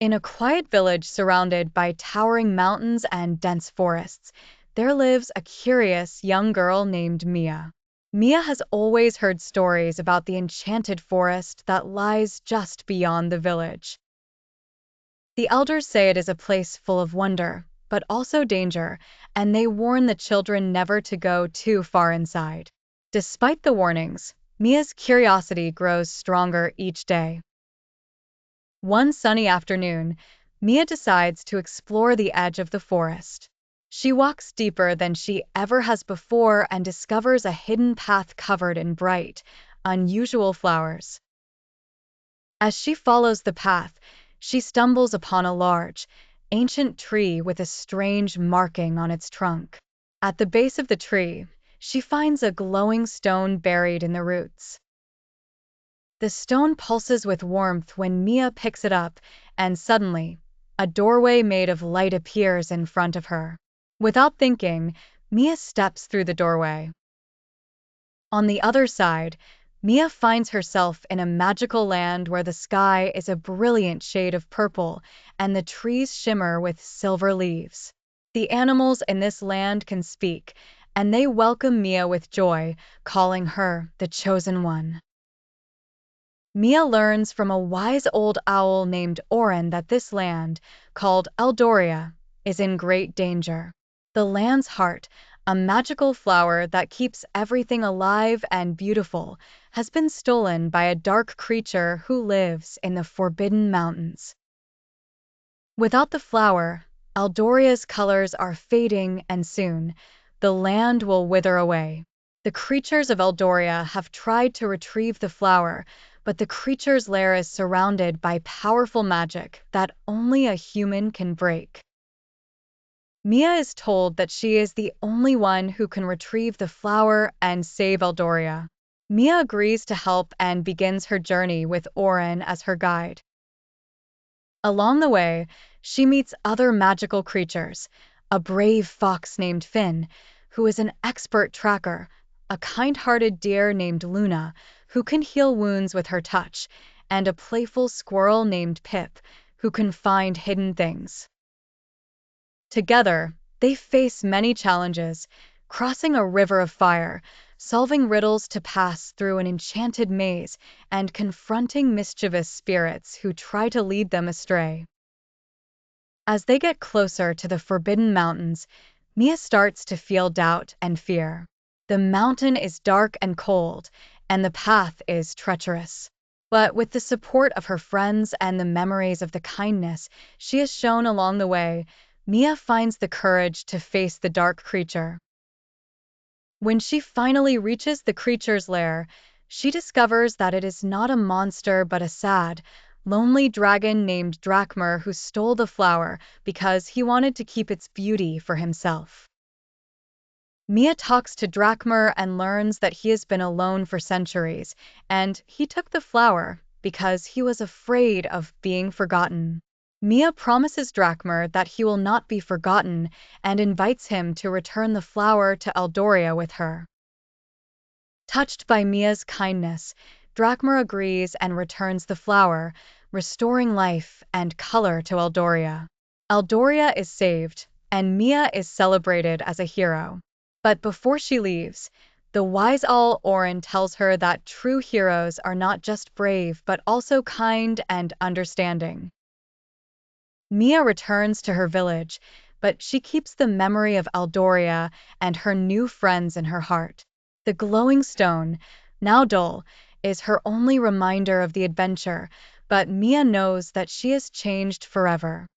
In a quiet village surrounded by towering mountains and dense forests, there lives a curious young girl named Mia. Mia has always heard stories about the enchanted forest that lies just beyond the village. The elders say it is a place full of wonder, but also danger, and they warn the children never to go too far inside. Despite the warnings, Mia's curiosity grows stronger each day. One sunny afternoon, Mia decides to explore the edge of the forest. She walks deeper than she ever has before and discovers a hidden path covered in bright, unusual flowers. As she follows the path, she stumbles upon a large, ancient tree with a strange marking on its trunk. At the base of the tree, she finds a glowing stone buried in the roots. The stone pulses with warmth when Mia picks it up, and suddenly, a doorway made of light appears in front of her. Without thinking, Mia steps through the doorway. On the other side, Mia finds herself in a magical land where the sky is a brilliant shade of purple and the trees shimmer with silver leaves. The animals in this land can speak, and they welcome Mia with joy, calling her the chosen one. Mia learns from a wise old owl named Oren that this land, called Eldoria, is in great danger. The land's heart, a magical flower that keeps everything alive and beautiful, has been stolen by a dark creature who lives in the Forbidden Mountains. Without the flower, Eldoria's colors are fading, and soon, the land will wither away. The creatures of Eldoria have tried to retrieve the flower, but the creature's lair is surrounded by powerful magic that only a human can break. Mia is told that she is the only one who can retrieve the flower and save Eldoria. Mia agrees to help and begins her journey with Oren as her guide. Along the way, she meets other magical creatures, a brave fox named Finn, who is an expert tracker, a kind-hearted deer named Luna, who can heal wounds with her touch, and a playful squirrel named Pip, who can find hidden things. Together, they face many challenges, crossing a river of fire, solving riddles to pass through an enchanted maze, and confronting mischievous spirits who try to lead them astray. As they get closer to the Forbidden Mountains, Mia starts to feel doubt and fear. The mountain is dark and cold, and the path is treacherous. But with the support of her friends and the memories of the kindness she has shown along the way, Mia finds the courage to face the dark creature. When she finally reaches the creature's lair, she discovers that it is not a monster but a sad, lonely dragon named Drakmar who stole the flower because he wanted to keep its beauty for himself. Mia talks to Drakmar and learns that he has been alone for centuries, and he took the flower because he was afraid of being forgotten. Mia promises Drakmar that he will not be forgotten and invites him to return the flower to Eldoria with her. Touched by Mia's kindness, Drakmar agrees and returns the flower, restoring life and color to Eldoria. Eldoria is saved, and Mia is celebrated as a hero. But before she leaves, the wise owl Oren tells her that true heroes are not just brave but also kind and understanding. Mia returns to her village, but she keeps the memory of Eldoria and her new friends in her heart. The glowing stone, now dull, is her only reminder of the adventure, but Mia knows that she has changed forever.